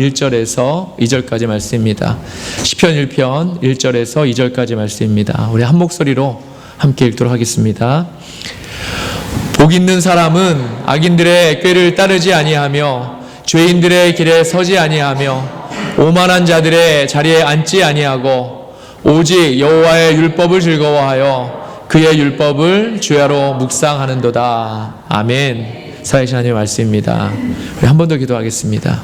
1절에서 2절까지 말씀입니다. 시편 1편 1절에서 2절까지 말씀입니다. 우리 한 목소리로 함께 읽도록 하겠습니다. 복 있는 사람은 악인들의 꾀를 따르지 아니하며 죄인들의 길에 서지 아니하며 오만한 자들의 자리에 앉지 아니하고 오직 여호와의 율법을 즐거워하여 그의 율법을 주야로 묵상하는도다. 아멘. 살아계신 하나님의 말씀입니다. 우리 한 번 더 기도하겠습니다.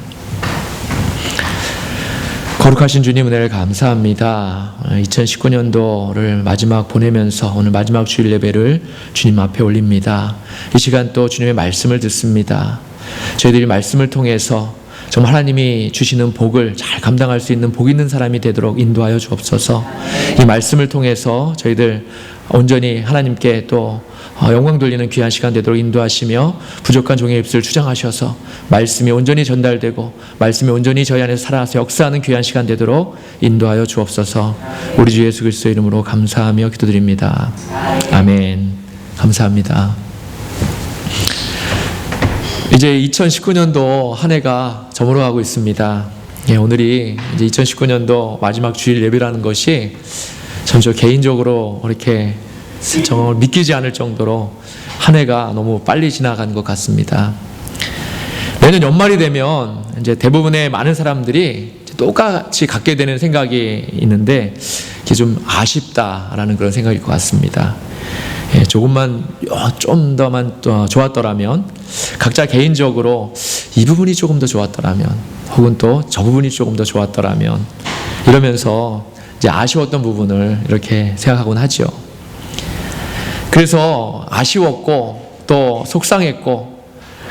거룩하신 주님, 은혜를 감사합니다. 2019년도를 마지막 보내면서 오늘 마지막 주일 예배를 주님 앞에 올립니다. 이 시간 또 주님의 말씀을 듣습니다. 저희들이 말씀을 통해서 정말 하나님이 주시는 복을 잘 감당할 수 있는 복 있는 사람이 되도록 인도하여 주옵소서. 이 말씀을 통해서 저희들 온전히 하나님께 또 영광 돌리는 귀한 시간 되도록 인도하시며 부족한 종의 입술을 주장하셔서 말씀이 온전히 전달되고 말씀이 온전히 저희 안에서 살아서 역사하는 귀한 시간 되도록 인도하여 주옵소서. 우리 주 예수 그리스도의 이름으로 감사하며 기도드립니다. 아멘. 감사합니다. 이제 2019년도 한 해가 저물어가고 있습니다. 오늘이 이제 2019년도 마지막 주일 예배라는 것이 저 개인적으로 이렇게 정말 믿기지 않을 정도로 한 해가 너무 빨리 지나간 것 같습니다. 매년 연말이 되면 이제 대부분의 많은 사람들이 똑같이 갖게 되는 생각이 있는데 이게 좀 아쉽다라는 그런 생각일 것 같습니다. 조금만 좀 더만 좋았더라면, 각자 개인적으로 이 부분이 조금 더 좋았더라면, 혹은 또 저 부분이 조금 더 좋았더라면, 이러면서 이제 아쉬웠던 부분을 이렇게 생각하곤 하죠. 그래서 아쉬웠고 또 속상했고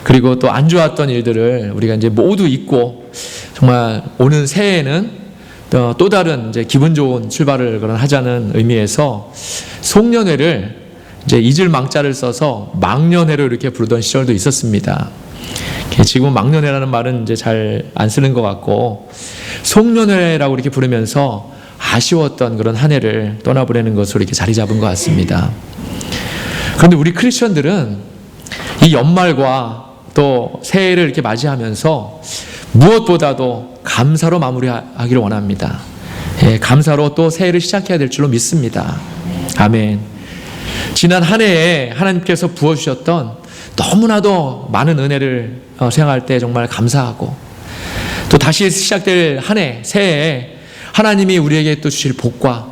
그리고 또 안 좋았던 일들을 우리가 이제 모두 잊고 정말 오는 새해에는 또 다른 이제 기분 좋은 출발을 하자는 의미에서 송년회를 이제 잊을 망자를 써서 망년회로 이렇게 부르던 시절도 있었습니다. 지금은 망년회라는 말은 이제 잘 안 쓰는 것 같고 송년회라고 이렇게 부르면서 아쉬웠던 그런 한 해를 떠나보내는 것으로 이렇게 자리 잡은 것 같습니다. 그런데 우리 크리스천들은 이 연말과 또 새해를 이렇게 맞이하면서 무엇보다도 감사로 마무리하기를 원합니다. 감사로 또 새해를 시작해야 될 줄로 믿습니다. 아멘. 지난 한 해에 하나님께서 부어주셨던 너무나도 많은 은혜를 생각할 때 정말 감사하고, 또 다시 시작될 한 해, 새해에 하나님이 우리에게 또 주실 복과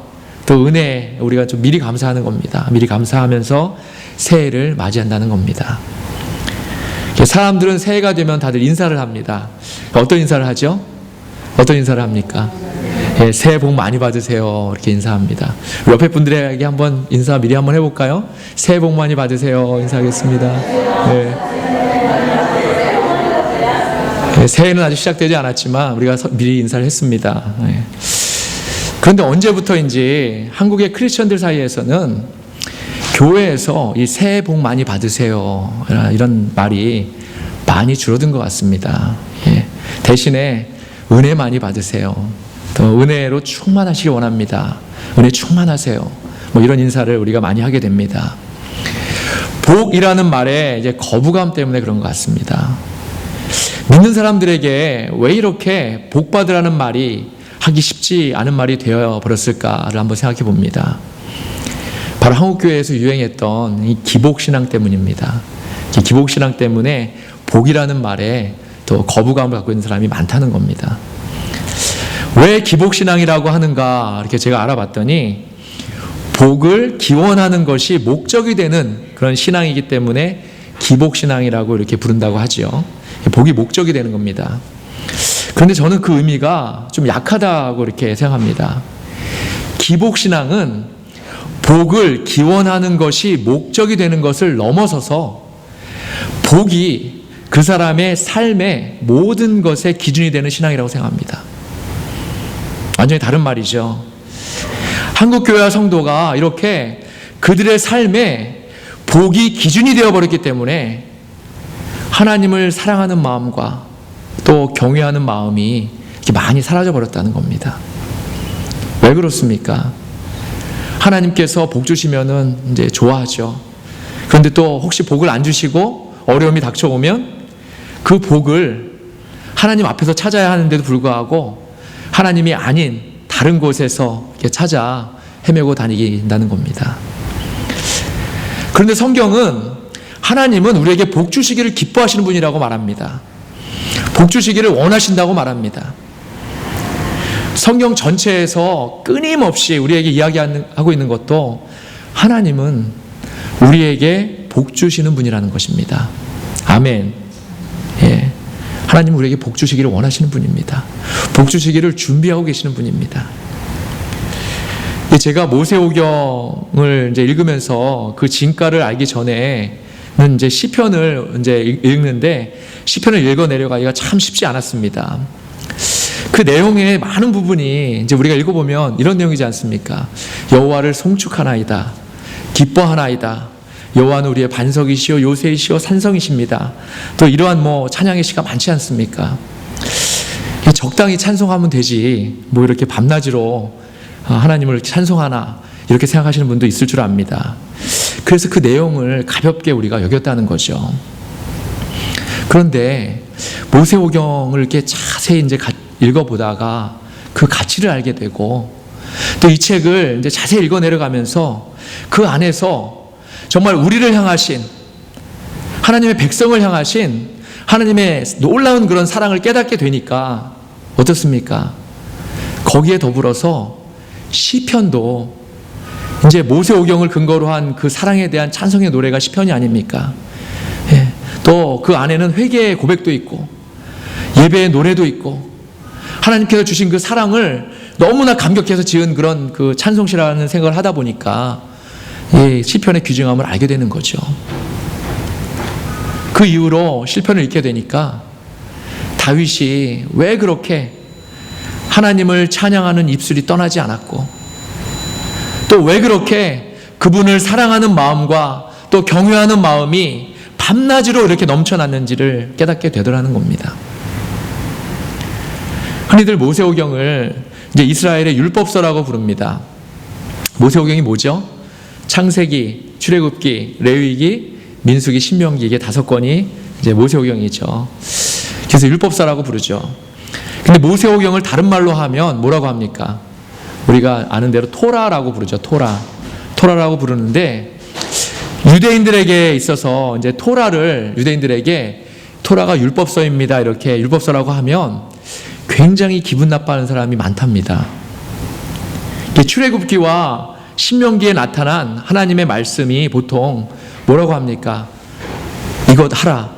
또 은혜, 우리가 좀 미리 감사하는 겁니다. 미리 감사하면서 새해를 맞이한다는 겁니다. 사람들은 새해가 되면 다들 인사를 합니다. 어떤 인사를 하죠? 어떤 인사를 합니까? 새해 복 많이 받으세요. 이렇게 인사합니다. 옆에 분들에게 한번 인사 미리 한번 해볼까요? 새해 복 많이 받으세요. 인사하겠습니다. 새해는 아직 시작되지 않았지만 우리가 미리 인사를 했습니다. 그런데 언제부터인지 한국의 크리스천들 사이에서는 교회에서 이 새해 복 많이 받으세요 이런 말이 많이 줄어든 것 같습니다. 대신에 은혜 많이 받으세요. 또 은혜로 충만하시기 원합니다. 은혜 충만하세요. 이런 인사를 우리가 많이 하게 됩니다. 복이라는 말에 이제 거부감 때문에 그런 것 같습니다. 믿는 사람들에게 왜 이렇게 복 받으라는 말이 하기 쉽지 않은 말이 되어 버렸을까를 한번 생각해 봅니다. 바로 한국교회에서 유행했던 이 기복신앙 때문입니다. 이 기복신앙 때문에 복이라는 말에 또 거부감을 갖고 있는 사람이 많다는 겁니다. 왜 기복신앙이라고 하는가 이렇게 제가 알아봤더니 복을 기원하는 것이 목적이 되는 그런 신앙이기 때문에 기복신앙이라고 이렇게 부른다고 하죠. 복이 목적이 되는 겁니다. 그런데 저는 그 의미가 좀 약하다고 이렇게 생각합니다. 기복신앙은 복을 기원하는 것이 목적이 되는 것을 넘어서서 복이 그 사람의 삶의 모든 것의 기준이 되는 신앙이라고 생각합니다. 완전히 다른 말이죠. 한국교회와 성도가 이렇게 그들의 삶에 복이 기준이 되어버렸기 때문에 하나님을 사랑하는 마음과 또 경외하는 마음이 이렇게 많이 사라져버렸다는 겁니다. 왜 그렇습니까? 하나님께서 복 주시면은 이제 좋아하죠. 그런데 또 혹시 복을 안 주시고 어려움이 닥쳐오면 그 복을 하나님 앞에서 찾아야 하는데도 불구하고 하나님이 아닌 다른 곳에서 이렇게 찾아 헤매고 다니긴다는 겁니다. 그런데 성경은 하나님은 우리에게 복 주시기를 기뻐하시는 분이라고 말합니다. 복 주시기를 원하신다고 말합니다. 성경 전체에서 끊임없이 우리에게 이야기하고 있는 것도 하나님은 우리에게 복 주시는 분이라는 것입니다. 아멘. 예. 하나님은 우리에게 복 주시기를 원하시는 분입니다. 복 주시기를 준비하고 계시는 분입니다. 제가 모세오경을 이제 읽으면서 그 진가를 알기 전에는 이제 시편을 이제 읽는데 시편을 읽어 내려가기가 참 쉽지 않았습니다. 그 내용의 많은 부분이 이제 우리가 읽어보면 이런 내용이지 않습니까? 여호와를 송축하나이다. 기뻐하나이다. 여호와는 우리의 반석이시요 요새이시요 산성이십니다. 또 이러한 찬양의 시가 많지 않습니까? 적당히 찬송하면 되지 뭐 이렇게 밤낮으로 하나님을 찬송하나 이렇게 생각하시는 분도 있을 줄 압니다. 그래서 그 내용을 가볍게 우리가 여겼다는 거죠. 그런데 모세오경을 이렇게 자세히 이제 읽어보다가 그 가치를 알게 되고 또 이 책을 이제 자세히 읽어 내려가면서 그 안에서 정말 우리를 향하신 하나님의 백성을 향하신 하나님의 놀라운 그런 사랑을 깨닫게 되니까 어떻습니까? 거기에 더불어서 시편도 이제 모세오경을 근거로 한 그 사랑에 대한 찬송의 노래가 시편이 아닙니까? 예. 또 그 안에는 회개의 고백도 있고 예배의 노래도 있고 하나님께서 주신 그 사랑을 너무나 감격해서 지은 그런 그 찬송시라는 생각을 하다 보니까 시편의 귀중함을 알게 되는 거죠. 그 이후로 시편을 읽게 되니까 다윗이 왜 그렇게 하나님을 찬양하는 입술이 떠나지 않았고 또 왜 그렇게 그분을 사랑하는 마음과 또 경외하는 마음이 밤낮으로 이렇게 넘쳐났는지를 깨닫게 되더라는 겁니다. 흔히들 모세오경을 이제 이스라엘의 율법서라고 부릅니다. 모세오경이 뭐죠? 창세기, 출애굽기, 레위기, 민수기, 신명기 이게 5권이 이제 모세오경이죠. 그래서 율법서라고 부르죠. 근데 모세오경을 다른 말로 하면 뭐라고 합니까? 우리가 아는 대로 토라라고 부르죠. 토라라고 부르는데 유대인들에게 있어서 이제 유대인들에게 토라가 율법서입니다. 이렇게 율법서라고 하면 굉장히 기분 나빠하는 사람이 많답니다. 출애굽기와 신명기에 나타난 하나님의 말씀이 보통 뭐라고 합니까? 이것 하라.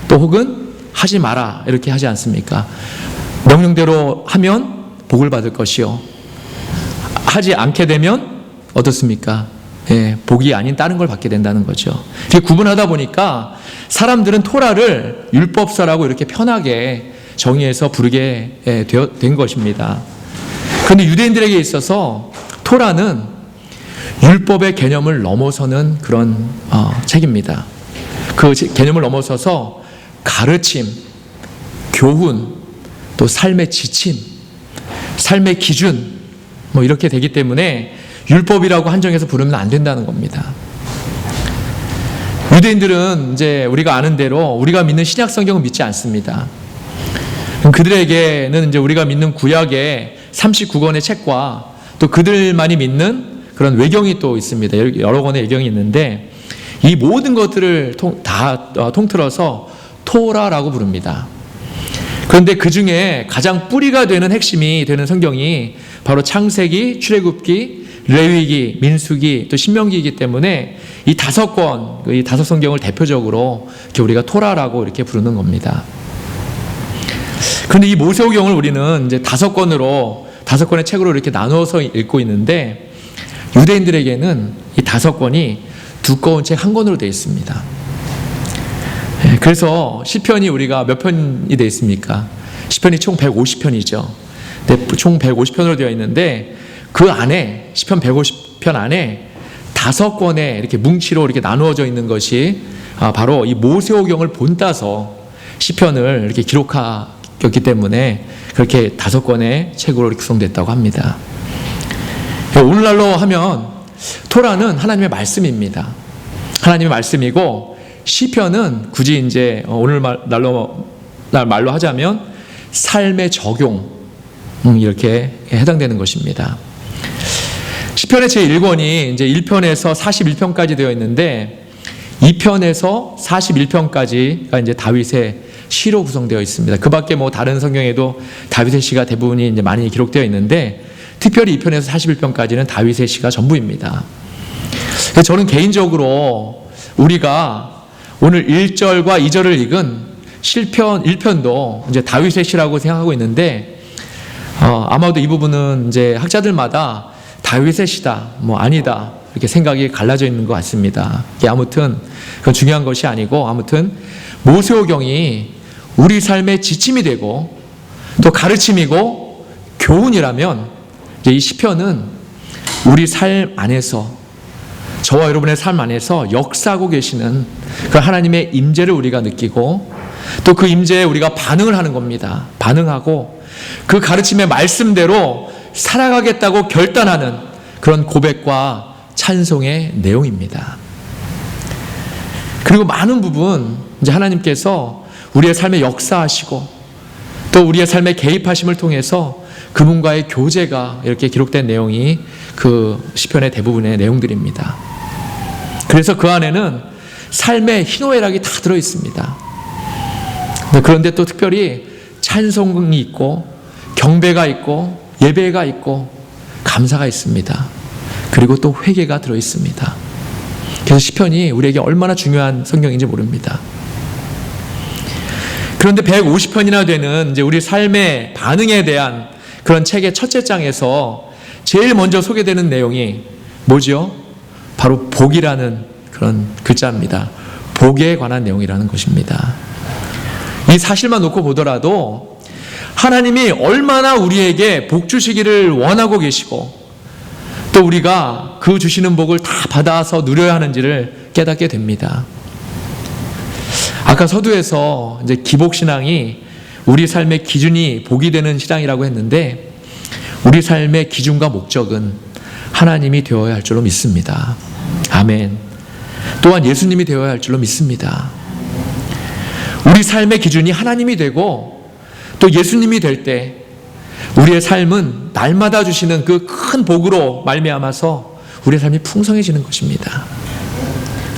또 혹은 하지 마라. 이렇게 하지 않습니까? 명령대로 하면 복을 받을 것이요. 하지 않게 되면 어떻습니까? 복이 아닌 다른 걸 받게 된다는 거죠. 이렇게 구분하다 보니까 사람들은 토라를 율법서라고 이렇게 편하게 정의해서 부르게 된 것입니다. 그런데 유대인들에게 있어서 토라는 율법의 개념을 넘어서는 그런 책입니다. 그 개념을 넘어서서 가르침, 교훈, 또 삶의 지침, 삶의 기준 이렇게 되기 때문에 율법이라고 한정해서 부르면 안 된다는 겁니다. 유대인들은 이제 우리가 아는 대로 우리가 믿는 신약 성경은 믿지 않습니다. 그들에게는 이제 우리가 믿는 구약의 39권의 책과 또 그들만이 믿는 그런 외경이 또 있습니다. 여러 권의 외경이 있는데 이 모든 것들을 다 통틀어서 토라라고 부릅니다. 그런데 그 중에 가장 뿌리가 되는 핵심이 되는 성경이 바로 창세기, 출애굽기, 레위기, 민수기, 또 신명기이기 때문에 이 5권, 이 5성경을 대표적으로 이렇게 우리가 토라라고 이렇게 부르는 겁니다. 그런데 이 모세오경을 우리는 이제 5권의 책으로 이렇게 나누어서 읽고 있는데 유대인들에게는 이 5권이 두꺼운 책 한 권으로 되어 있습니다. 그래서 시편이 우리가 몇 편이 되어 있습니까? 시편이 총 150편이죠. 총 150편으로 되어 있는데 그 안에 시편 150편 안에 5권의 이렇게 뭉치로 이렇게 나누어져 있는 것이 바로 이 모세오경을 본따서 시편을 이렇게 기록하였기 때문에 그렇게 5권의 책으로 이렇게 구성됐다고 합니다. 오늘날로 하면 토라는 하나님의 말씀입니다. 하나님의 말씀이고 시편은 굳이 이제 오늘날로 말로 하자면 삶의 적용, 이렇게 해당되는 것입니다. 시편의 제1권이 이제 1편에서 41편까지 되어 있는데 2편에서 41편까지가 이제 다윗의 시로 구성되어 있습니다. 그 밖에 뭐 다른 성경에도 다윗의 시가 대부분이 이제 많이 기록되어 있는데 특별히 2편에서 41편까지는 다윗의 시가 전부입니다. 저는 개인적으로 우리가 오늘 1절과 2절을 읽은 시편 1편도 이제 다윗의 시라고 생각하고 있는데 아마도 이 부분은 이제 학자들마다 다윗의 시다, 뭐 아니다 이렇게 생각이 갈라져 있는 것 같습니다. 아무튼 그건 중요한 것이 아니고 아무튼 모세오경이 우리 삶의 지침이 되고 또 가르침이고 교훈이라면 이제 이 시편은 우리 삶 안에서 저와 여러분의 삶 안에서 역사하고 계시는 그 하나님의 임재를 우리가 느끼고 또 그 임재에 우리가 반응을 하는 겁니다. 반응하고 그 가르침의 말씀대로 살아가겠다고 결단하는 그런 고백과 찬송의 내용입니다. 그리고 많은 부분 이제 하나님께서 우리의 삶에 역사하시고 또 우리의 삶에 개입하심을 통해서 그분과의 교제가 이렇게 기록된 내용이 그 시편의 대부분의 내용들입니다. 그래서 그 안에는 삶의 희노애락이 다 들어 있습니다. 그런데 또 특별히 찬송이 있고 경배가 있고 예배가 있고 감사가 있습니다. 그리고 또 회개가 들어 있습니다. 그래서 시편이 우리에게 얼마나 중요한 성경인지 모릅니다. 그런데 150편이나 되는 이제 우리 삶의 반응에 대한 그런 책의 첫째 장에서 제일 먼저 소개되는 내용이 뭐죠? 바로 복이라는 그런 글자입니다. 복에 관한 내용이라는 것입니다. 이 사실만 놓고 보더라도 하나님이 얼마나 우리에게 복 주시기를 원하고 계시고 또 우리가 그 주시는 복을 다 받아서 누려야 하는지를 깨닫게 됩니다. 아까 서두에서 이제 기복신앙이 우리 삶의 기준이 복이 되는 신앙이라고 했는데 우리 삶의 기준과 목적은 하나님이 되어야 할 줄로 믿습니다. 아멘. 또한 예수님이 되어야 할 줄로 믿습니다. 우리 삶의 기준이 하나님이 되고 또 예수님이 될 때 우리의 삶은 날마다 주시는 그 큰 복으로 말미암아서 우리의 삶이 풍성해지는 것입니다.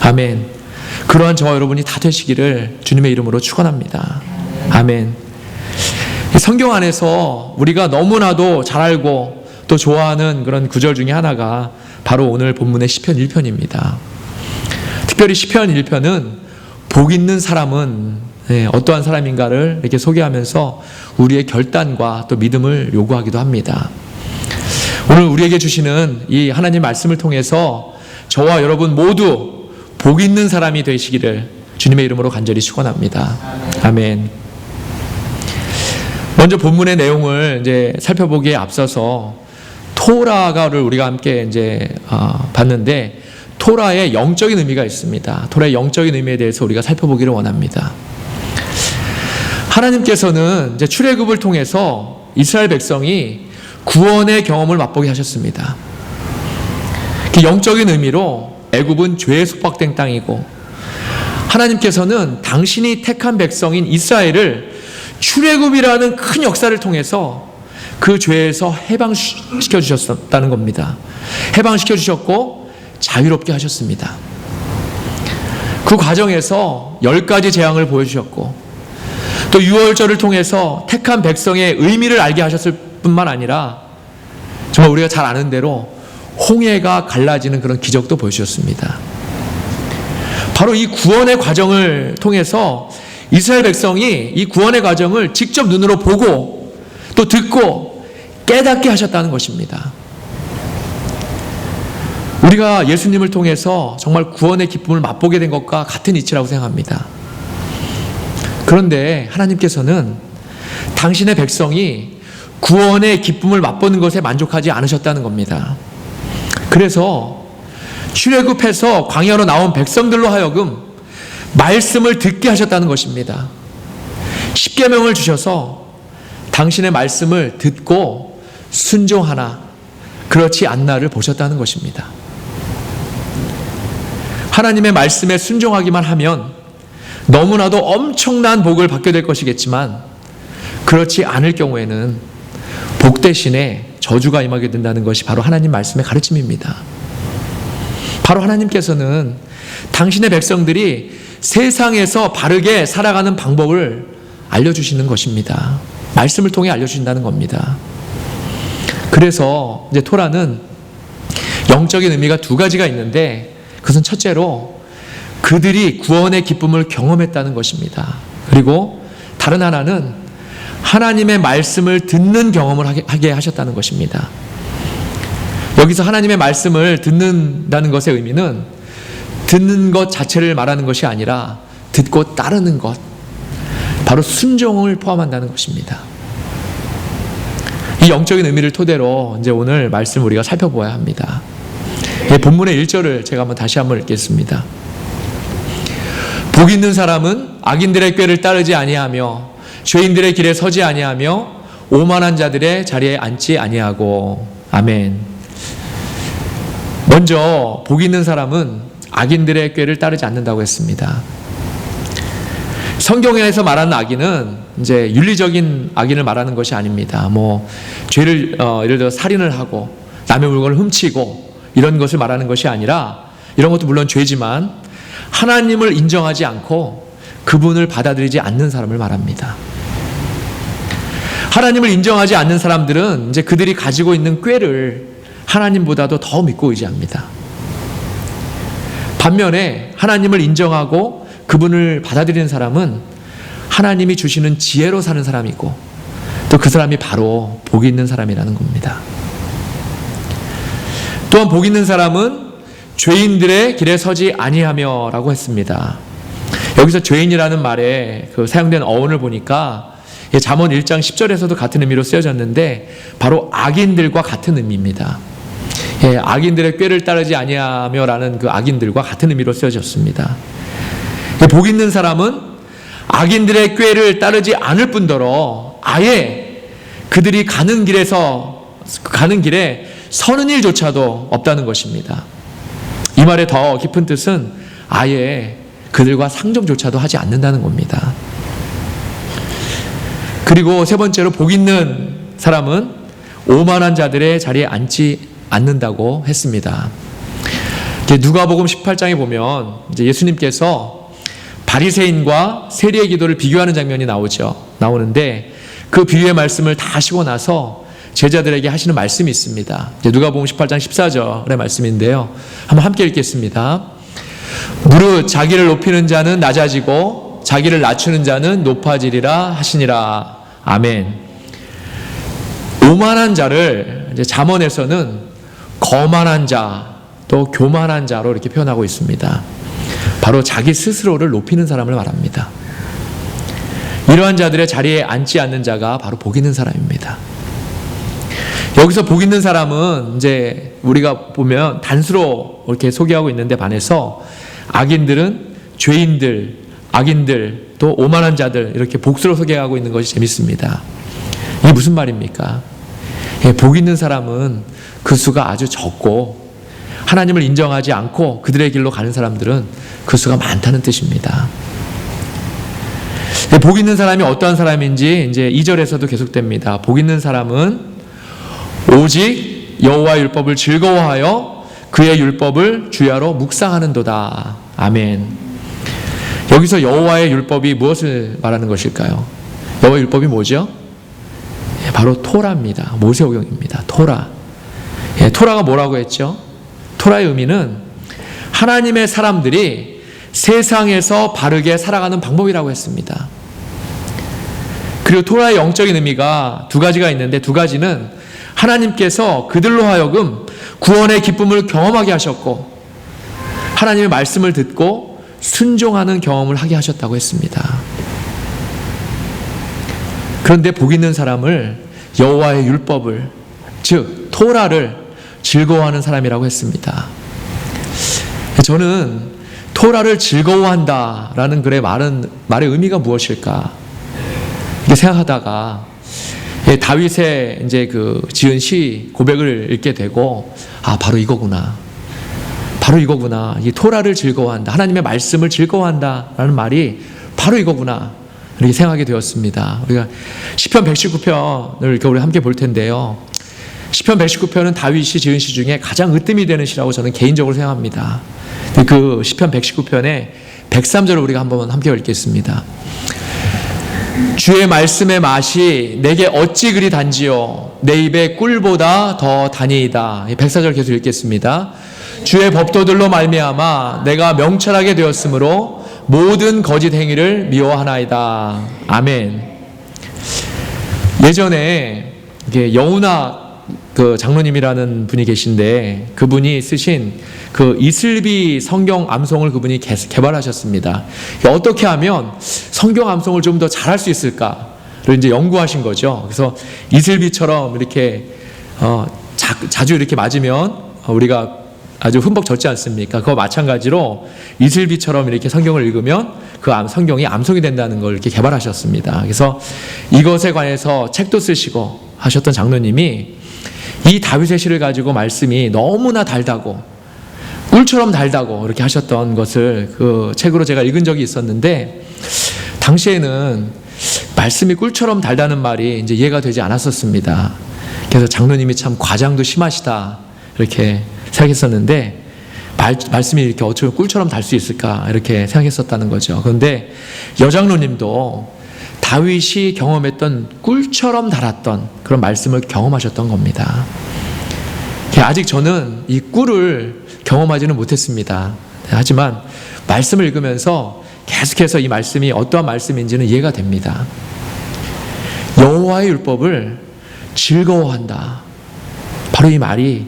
아멘. 그러한 저와 여러분이 다 되시기를 주님의 이름으로 축원합니다. 아멘. 성경 안에서 우리가 너무나도 잘 알고 또 좋아하는 그런 구절 중에 하나가 바로 오늘 본문의 시편 1편입니다. 특별히 시편 1편은 복 있는 사람은 어떠한 사람인가를 이렇게 소개하면서 우리의 결단과 또 믿음을 요구하기도 합니다. 오늘 우리에게 주시는 이 하나님 말씀을 통해서 저와 여러분 모두 복 있는 사람이 되시기를 주님의 이름으로 간절히 축원합니다. 아멘. 먼저 본문의 내용을 이제 살펴보기에 앞서서 토라가를 우리가 함께 이제 봤는데 토라의 영적인 의미가 있습니다. 토라의 영적인 의미에 대해서 우리가 살펴보기를 원합니다. 하나님께서는 이제 출애굽을 통해서 이스라엘 백성이 구원의 경험을 맛보게 하셨습니다. 그 영적인 의미로 애굽은 죄에 속박된 땅이고 하나님께서는 당신이 택한 백성인 이스라엘을 출애굽이라는 큰 역사를 통해서 그 죄에서 해방시켜 주셨다는 겁니다. 해방시켜 주셨고 자유롭게 하셨습니다. 그 과정에서 10가지 재앙을 보여주셨고 또 유월절을 통해서 택한 백성의 의미를 알게 하셨을 뿐만 아니라 정말 우리가 잘 아는 대로 홍해가 갈라지는 그런 기적도 보여주셨습니다. 바로 이 구원의 과정을 통해서 이스라엘 백성이 이 구원의 과정을 직접 눈으로 보고 또 듣고 깨닫게 하셨다는 것입니다. 우리가 예수님을 통해서 정말 구원의 기쁨을 맛보게 된 것과 같은 이치라고 생각합니다. 그런데 하나님께서는 당신의 백성이 구원의 기쁨을 맛보는 것에 만족하지 않으셨다는 겁니다. 그래서 출애굽해서 광야로 나온 백성들로 하여금 말씀을 듣게 하셨다는 것입니다. 십계명을 주셔서 당신의 말씀을 듣고 순종하나 그렇지 않나를 보셨다는 것입니다. 하나님의 말씀에 순종하기만 하면 너무나도 엄청난 복을 받게 될 것이겠지만 그렇지 않을 경우에는 복 대신에 저주가 임하게 된다는 것이 바로 하나님 말씀의 가르침입니다. 바로 하나님께서는 당신의 백성들이 세상에서 바르게 살아가는 방법을 알려주시는 것입니다. 말씀을 통해 알려주신다는 겁니다. 그래서 이제 토라는 영적인 의미가 두 가지가 있는데, 그것은 첫째로 그들이 구원의 기쁨을 경험했다는 것입니다. 그리고 다른 하나는 하나님의 말씀을 듣는 경험을 하게 하셨다는 것입니다. 여기서 하나님의 말씀을 듣는다는 것의 의미는 듣는 것 자체를 말하는 것이 아니라 듣고 따르는 것, 바로 순종을 포함한다는 것입니다. 이 영적인 의미를 토대로 이제 오늘 말씀 우리가 살펴보아야 합니다. 본문의 1절을 제가 다시 한번 읽겠습니다. 복 있는 사람은 악인들의 꾀를 따르지 아니하며 죄인들의 길에 서지 아니하며 오만한 자들의 자리에 앉지 아니하고. 아멘. 먼저 복 있는 사람은 악인들의 꾀를 따르지 않는다고 했습니다. 성경에서 말하는 악인은 이제 윤리적인 악인을 말하는 것이 아닙니다. 죄를 예를 들어 살인을 하고 남의 물건을 훔치고 이런 것을 말하는 것이 아니라, 이런 것도 물론 죄지만 하나님을 인정하지 않고 그분을 받아들이지 않는 사람을 말합니다. 하나님을 인정하지 않는 사람들은 이제 그들이 가지고 있는 꾀를 하나님보다도 더 믿고 의지합니다. 반면에 하나님을 인정하고 그분을 받아들이는 사람은 하나님이 주시는 지혜로 사는 사람이고, 또 그 사람이 바로 복 있는 사람이라는 겁니다. 또한 복 있는 사람은 죄인들의 길에 서지 아니하며 라고 했습니다. 여기서 죄인이라는 말에 사용된 어원을 보니까 잠언 1장 10절에서도 같은 의미로 쓰여졌는데, 바로 악인들과 같은 의미입니다. 악인들의 꾀를 따르지 아니하며 라는 그 악인들과 같은 의미로 쓰여졌습니다. 복 있는 사람은 악인들의 꾀를 따르지 않을 뿐더러 아예 그들이 가는 길에 서는 일조차도 없다는 것입니다. 이 말의 더 깊은 뜻은 아예 그들과 상종조차도 하지 않는다는 겁니다. 그리고 세 번째로 복 있는 사람은 오만한 자들의 자리에 앉지 않는다고 했습니다. 누가복음 18장에 보면 이제 예수님께서 바리새인과 세리의 기도를 비교하는 장면이 나오는데, 그 비유의 말씀을 다 하시고 나서 제자들에게 하시는 말씀이 있습니다. 누가복음 18장 14절의 말씀인데요. 한번 함께 읽겠습니다. 무릇 자기를 높이는 자는 낮아지고 자기를 낮추는 자는 높아지리라 하시니라. 아멘. 오만한 자를 이제 잠언에서는 거만한 자, 또 교만한 자로 이렇게 표현하고 있습니다. 바로 자기 스스로를 높이는 사람을 말합니다. 이러한 자들의 자리에 앉지 않는 자가 바로 복 있는 사람입니다. 여기서 복 있는 사람은 이제 우리가 보면 단수로 이렇게 소개하고 있는데 반해서 악인들은 죄인들, 악인들, 또 오만한 자들 이렇게 복수로 소개하고 있는 것이 재밌습니다. 이게 무슨 말입니까? 복 있는 사람은 그 수가 아주 적고, 하나님을 인정하지 않고 그들의 길로 가는 사람들은 그 수가 많다는 뜻입니다. 복 있는 사람이 어떠한 사람인지 이제 2절에서도 계속됩니다. 복 있는 사람은 오직 여호와의 율법을 즐거워하여 그의 율법을 주야로 묵상하는도다. 아멘. 여기서 여호와의 율법이 무엇을 말하는 것일까요? 여호와의 율법이 뭐죠? 바로 토라입니다. 모세오경입니다. 토라. 토라가 뭐라고 했죠? 토라의 의미는 하나님의 사람들이 세상에서 바르게 살아가는 방법이라고 했습니다. 그리고 토라의 영적인 의미가 두 가지가 있는데, 두 가지는 하나님께서 그들로 하여금 구원의 기쁨을 경험하게 하셨고, 하나님의 말씀을 듣고 순종하는 경험을 하게 하셨다고 했습니다. 그런데 복 있는 사람을 여호와의 율법을, 즉 토라를 즐거워하는 사람이라고 했습니다. 저는 토라를 즐거워한다라는 글의 말의 의미가 무엇일까 이렇게 생각하다가 다윗의 이제 지은 시 고백을 읽게 되고, 바로 이거구나. 이 토라를 즐거워한다, 하나님의 말씀을 즐거워한다라는 말이 바로 이거구나 이렇게 생각하게 되었습니다. 우리가 시편 119편을 우리 함께 볼 텐데요. 시편 119편은 다윗이 지은 시 중에 가장 으뜸이 되는 시라고 저는 개인적으로 생각합니다. 그 시편 119편의 103절을 우리가 한번 함께 읽겠습니다. 주의 말씀의 맛이 내게 어찌 그리 단지요 내 입에 꿀보다 더 다니이다. 104절 계속 읽겠습니다. 주의 법도들로 말미암아 내가 명철하게 되었으므로 모든 거짓 행위를 미워하나이다. 아멘. 예전에 여우나 그 장로님이라는 분이 계신데 그분이 쓰신 그 이슬비 성경 암송을 그분이 개발하셨습니다. 어떻게 하면 성경 암송을 좀 더 잘할 수 있을까를 이제 연구하신 거죠. 그래서 이슬비처럼 이렇게 자주 이렇게 맞으면 우리가 아주 흠뻑 젖지 않습니까? 그거 마찬가지로 이슬비처럼 이렇게 성경을 읽으면 그 성경이 암송이 된다는 걸 이렇게 개발하셨습니다. 그래서 이것에 관해서 책도 쓰시고 하셨던 장로님이 이 다윗의 시를 가지고 말씀이 너무나 달다고 꿀처럼 달다고 이렇게 하셨던 것을 그 책으로 제가 읽은 적이 있었는데 당시에는 말씀이 꿀처럼 달다는 말이 이제 이해가 되지 않았었습니다. 그래서 장로님이 참 과장도 심하시다 이렇게 생각했었는데 말씀이 이렇게 어떻게 꿀처럼 달 수 있을까 이렇게 생각했었다는 거죠. 그런데 여장로님도 다윗이 경험했던 꿀처럼 달았던 그런 말씀을 경험하셨던 겁니다. 아직 저는 이 꿀을 경험하지는 못했습니다. 하지만 말씀을 읽으면서 계속해서 이 말씀이 어떠한 말씀인지는 이해가 됩니다. 여호와의 율법을 즐거워한다. 바로 이 말이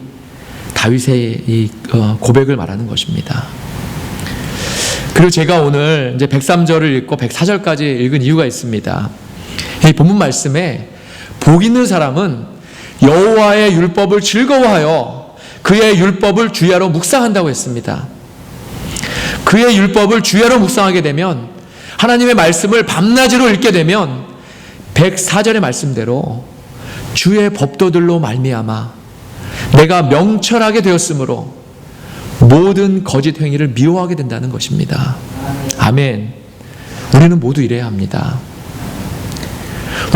다윗의 이 고백을 말하는 것입니다. 그리고 제가 오늘 이제 103절을 읽고 104절까지 읽은 이유가 있습니다. 이 본문 말씀에 복 있는 사람은 여호와의 율법을 즐거워하여 그의 율법을 주야로 묵상한다고 했습니다. 그의 율법을 주야로 묵상하게 되면 하나님의 말씀을 밤낮으로 읽게 되면 104절의 말씀대로 주의 법도들로 말미암아 내가 명철하게 되었으므로 모든 거짓 행위를 미워하게 된다는 것입니다. 아멘. 우리는 모두 이래야 합니다.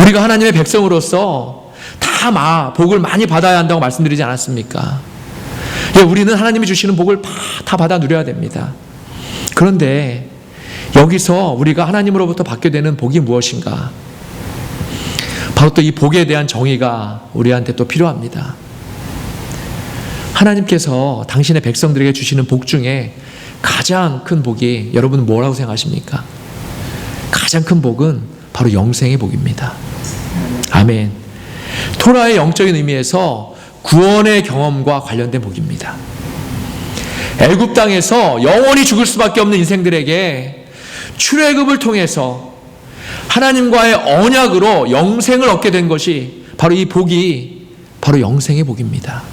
우리가 하나님의 백성으로서 다 복을 많이 받아야 한다고 말씀드리지 않았습니까? 우리는 하나님이 주시는 복을 다 받아 누려야 됩니다. 그런데 여기서 우리가 하나님으로부터 받게 되는 복이 무엇인가? 바로 또 이 복에 대한 정의가 우리한테 또 필요합니다. 하나님께서 당신의 백성들에게 주시는 복 중에 가장 큰 복이 여러분은 뭐라고 생각하십니까? 가장 큰 복은 바로 영생의 복입니다. 아멘. 토라의 영적인 의미에서 구원의 경험과 관련된 복입니다. 애굽 땅에서 영원히 죽을 수밖에 없는 인생들에게 출애굽을 통해서 하나님과의 언약으로 영생을 얻게 된 것이 바로 이 복이 바로 영생의 복입니다.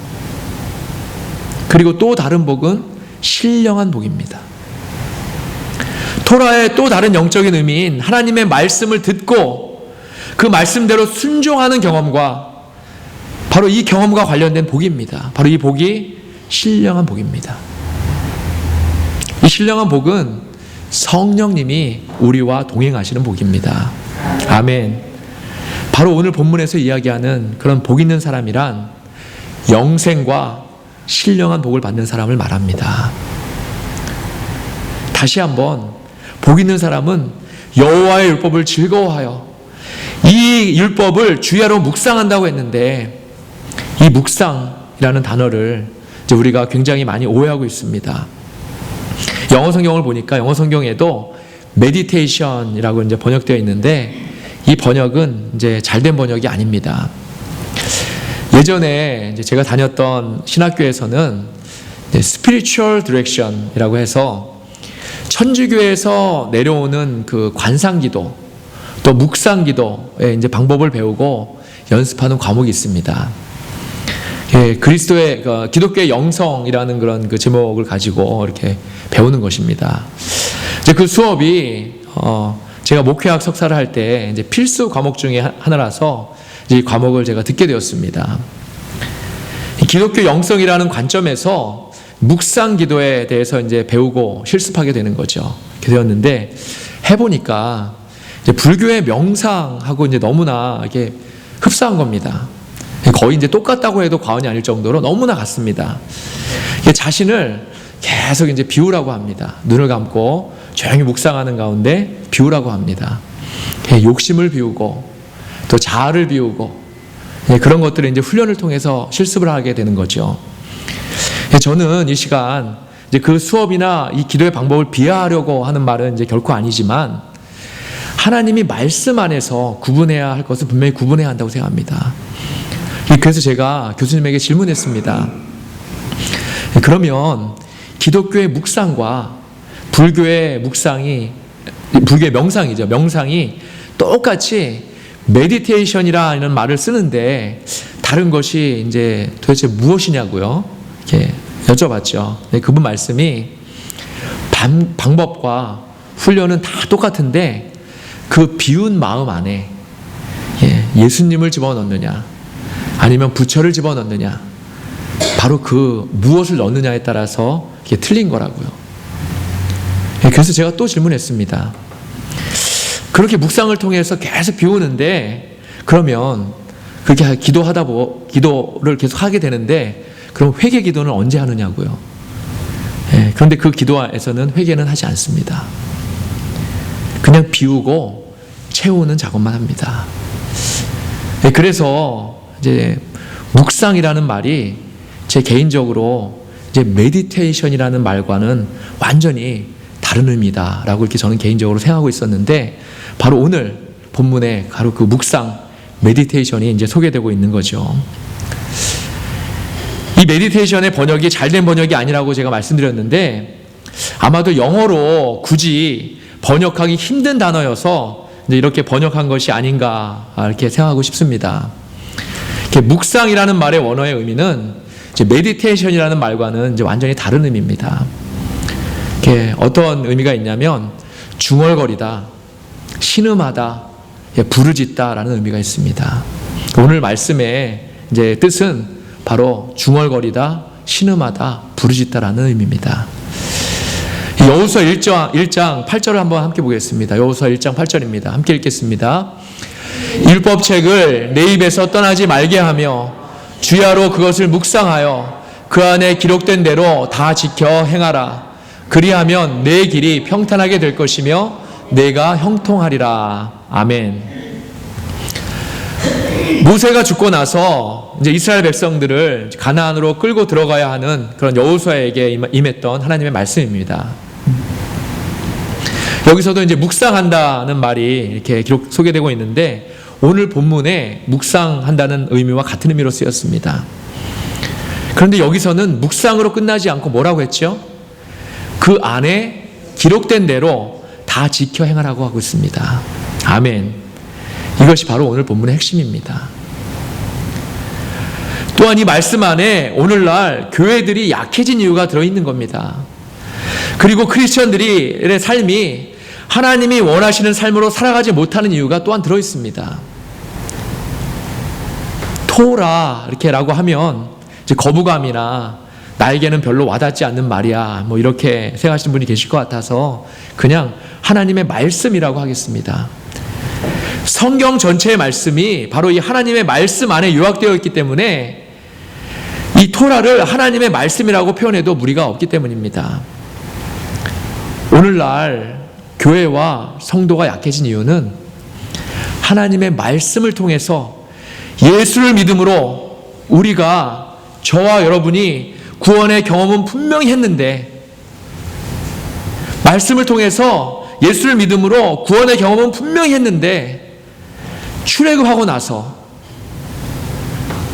그리고 또 다른 복은 신령한 복입니다. 토라의 또 다른 영적인 의미인 하나님의 말씀을 듣고 그 말씀대로 순종하는 경험과 바로 이 경험과 관련된 복입니다. 바로 이 복이 신령한 복입니다. 이 신령한 복은 성령님이 우리와 동행하시는 복입니다. 아멘. 바로 오늘 본문에서 이야기하는 그런 복 있는 사람이란 영생과 신령한 복을 받는 사람을 말합니다. 다시 한번 복 있는 사람은 여호와의 율법을 즐거워하여 이 율법을 주야로 묵상한다고 했는데 이 묵상이라는 단어를 이제 우리가 굉장히 많이 오해하고 있습니다. 영어 성경을 보니까 영어 성경에도 meditation이라고 이제 번역되어 있는데 이 번역은 이제 잘된 번역이 아닙니다. 예전에 이제 제가 다녔던 신학교에서는 spiritual direction이라고 해서 천주교에서 내려오는 그 관상기도 또 묵상기도의 이제 방법을 배우고 연습하는 과목이 있습니다. 그리스도의 기독교의 영성이라는 그런 그 제목을 가지고 이렇게 배우는 것입니다. 이제 그 수업이 제가 목회학 석사를 할 때 이제 필수 과목 중에 하나라서 이 과목을 제가 듣게 되었습니다. 기독교 영성이라는 관점에서 묵상 기도에 대해서 이제 배우고 실습하게 되는 거죠. 그렇게 되었는데 해보니까 이제 불교의 명상하고 이제 너무나 이렇게 흡사한 겁니다. 거의 이제 똑같다고 해도 과언이 아닐 정도로 너무나 같습니다. 자신을 계속 이제 비우라고 합니다. 눈을 감고 조용히 묵상하는 가운데 비우라고 합니다. 욕심을 비우고 또 자아를 비우고 그런 것들을 이제 훈련을 통해서 실습을 하게 되는 거죠. 저는 이 시간 이제 그 수업이나 이 기도의 방법을 비하하려고 하는 말은 이제 결코 아니지만 하나님이 말씀 안에서 구분해야 할 것은 분명히 구분해야 한다고 생각합니다. 그래서 제가 교수님에게 질문했습니다. 그러면 기독교의 묵상과 불교의 명상이죠. 명상이 똑같이 메디테이션이라는 말을 쓰는데 다른 것이 이제 도대체 무엇이냐고요. 이렇게 여쭤봤죠. 그분 말씀이 방법과 훈련은 다 똑같은데 그 비운 마음 안에 예수님을 집어넣느냐 아니면 부처를 집어넣느냐 바로 그 무엇을 넣느냐에 따라서 이게 틀린 거라고요. 그래서 제가 또 질문했습니다. 그렇게 묵상을 통해서 계속 비우는데 그러면 그렇게 기도를 계속 하게 되는데 그럼 회개 기도는 언제 하느냐고요. 그런데 그 기도에서는 회개는 하지 않습니다. 그냥 비우고 채우는 작업만 합니다. 그래서 이제 묵상이라는 말이 제 개인적으로 이제 메디테이션이라는 말과는 완전히 다른 의미다라고 이렇게 저는 개인적으로 생각하고 있었는데 바로 오늘 본문에 바로 그 묵상, 메디테이션이 이제 소개되고 있는 거죠. 이 메디테이션의 번역이 잘된 번역이 아니라고 제가 말씀드렸는데 아마도 영어로 굳이 번역하기 힘든 단어여서 이제 이렇게 번역한 것이 아닌가 이렇게 생각하고 싶습니다. 묵상이라는 말의 원어의 의미는 이제 메디테이션이라는 말과는 이제 완전히 다른 의미입니다. 어떤 의미가 있냐면 중얼거리다, 신음하다, 부르짖다라는 의미가 있습니다. 오늘 말씀의 이제 뜻은 바로 중얼거리다, 신음하다, 부르짖다라는 의미입니다. 여호수아 1장 8절을 한번 함께 보겠습니다. 여호수아 1장 8절입니다. 함께 읽겠습니다. 율법책을 내 입에서 떠나지 말게 하며 주야로 그것을 묵상하여 그 안에 기록된 대로 다 지켜 행하라. 그리하면 내 길이 평탄하게 될 것이며 내가 형통하리라. 아멘. 모세가 죽고 나서 이제 이스라엘 백성들을 가나안으로 끌고 들어가야 하는 그런 여호수아에게 임했던 하나님의 말씀입니다. 여기서도 이제 묵상한다는 말이 이렇게 소개되고 있는데 오늘 본문에 묵상한다는 의미와 같은 의미로 쓰였습니다. 그런데 여기서는 묵상으로 끝나지 않고 뭐라고 했죠? 그 안에 기록된 대로 다 지켜 행하라고 하고 있습니다. 아멘. 이것이 바로 오늘 본문의 핵심입니다. 또한 이 말씀 안에 오늘날 교회들이 약해진 이유가 들어있는 겁니다. 그리고 크리스천들의 삶이 하나님이 원하시는 삶으로 살아가지 못하는 이유가 또한 들어있습니다. 토라 이렇게라고 하면 이제 거부감이나 나에게는 별로 와닿지 않는 말이야 뭐 이렇게 생각하시는 분이 계실 것 같아서 그냥 하나님의 말씀이라고 하겠습니다. 성경 전체의 말씀이 바로 이 하나님의 말씀 안에 요약되어 있기 때문에 이 토라를 하나님의 말씀이라고 표현해도 무리가 없기 때문입니다. 오늘날 교회와 성도가 약해진 이유는 하나님의 말씀을 통해서 예수를 믿음으로 우리가 저와 여러분이 구원의 경험은 분명히 했는데 말씀을 통해서 예수를 믿음으로 구원의 경험은 분명히 했는데 출애굽하고 나서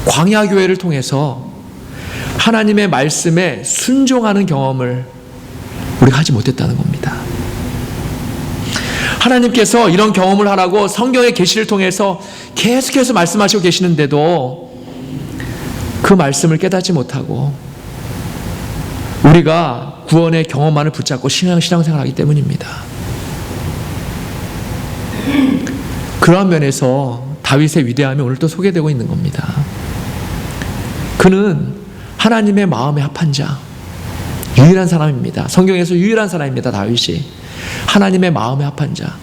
광야 교회를 통해서 하나님의 말씀에 순종하는 경험을 우리가 하지 못했다는 겁니다. 하나님께서 이런 경험을 하라고 성경의 계시를 통해서 계속해서 말씀하시고 계시는데도 그 말씀을 깨닫지 못하고 우리가 구원의 경험만을 붙잡고 신앙생활을 하기 때문입니다. 그러한 면에서 다윗의 위대함이 오늘 또 소개되고 있는 겁니다. 그는 하나님의 마음에 합한 자, 유일한 사람입니다. 성경에서 유일한 사람입니다. 다윗이 하나님의 마음에 합한 자.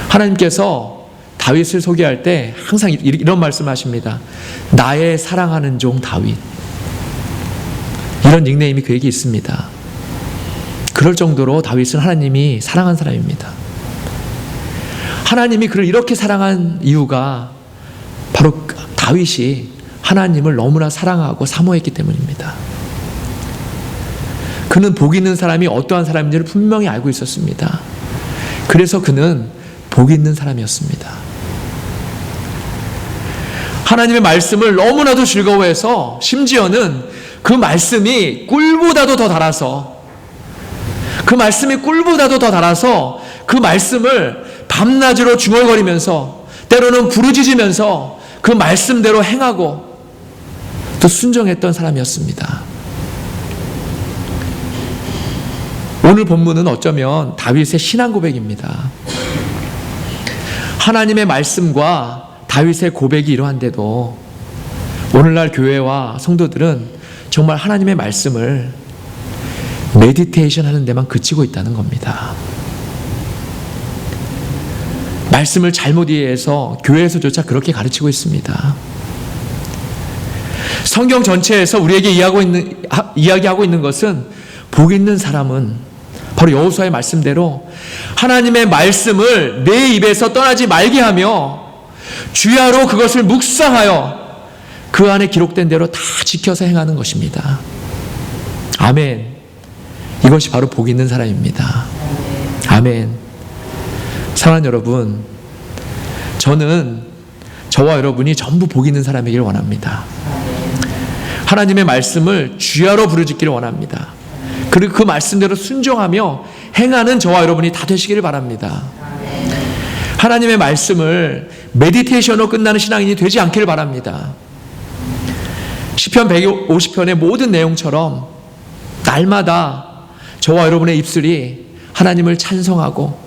하나님께서 다윗을 소개할 때 항상 이런 말씀하십니다. 나의 사랑하는 종 다윗. 이런 닉네임이 그에게 있습니다. 그럴 정도로 다윗은 하나님이 사랑한 사람입니다. 하나님이 그를 이렇게 사랑한 이유가 바로 다윗이 하나님을 너무나 사랑하고 사모했기 때문입니다. 그는 복 있는 사람이 어떠한 사람인지를 분명히 알고 있었습니다. 그래서 그는 복 있는 사람이었습니다. 하나님의 말씀을 너무나도 즐거워해서 심지어는 그 말씀이 꿀보다도 더 달아서 그 말씀을 밤낮으로 중얼거리면서 때로는 부르짖으면서 그 말씀대로 행하고 또 순종했던 사람이었습니다. 오늘 본문은 어쩌면 다윗의 신앙 고백입니다. 하나님의 말씀과 다윗의 고백이 이러한데도 오늘날 교회와 성도들은 정말 하나님의 말씀을 메디테이션 하는 데만 그치고 있다는 겁니다. 말씀을 잘못 이해해서 교회에서조차 그렇게 가르치고 있습니다. 성경 전체에서 우리에게 이야기하고 있는 것은 복 있는 사람은 바로 여호수아의 말씀대로 하나님의 말씀을 내 입에서 떠나지 말게 하며 주야로 그것을 묵상하여 그 안에 기록된 대로 다 지켜서 행하는 것입니다. 아멘. 이것이 바로 복 있는 사람입니다. 아멘. 사랑하는 여러분, 저는 저와 여러분이 전부 복 있는 사람이기를 원합니다. 하나님의 말씀을 주야로 부르짖기를 원합니다. 그리고 그 말씀대로 순종하며 행하는 저와 여러분이 다 되시기를 바랍니다. 하나님의 말씀을 메디테이션으로 끝나는 신앙인이 되지 않기를 바랍니다. 시편 150편의 모든 내용처럼 날마다 저와 여러분의 입술이 하나님을 찬송하고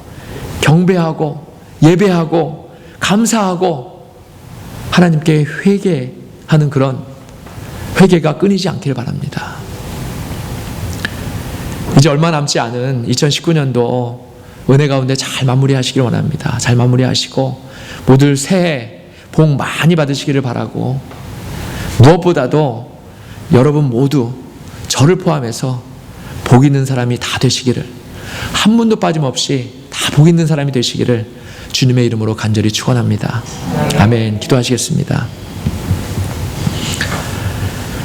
경배하고 예배하고 감사하고 하나님께 회개하는 그런 회개가 끊이지 않기를 바랍니다. 이제 얼마 남지 않은 2019년도 은혜 가운데 잘 마무리하시길 원합니다. 잘 마무리하시고 모두 새해 복 많이 받으시기를 바라고, 무엇보다도 여러분 모두 저를 포함해서 복 있는 사람이 다 되시기를, 한 분도 빠짐없이 다 복 있는 사람이 되시기를 주님의 이름으로 간절히 축원합니다. 아멘. 기도하시겠습니다.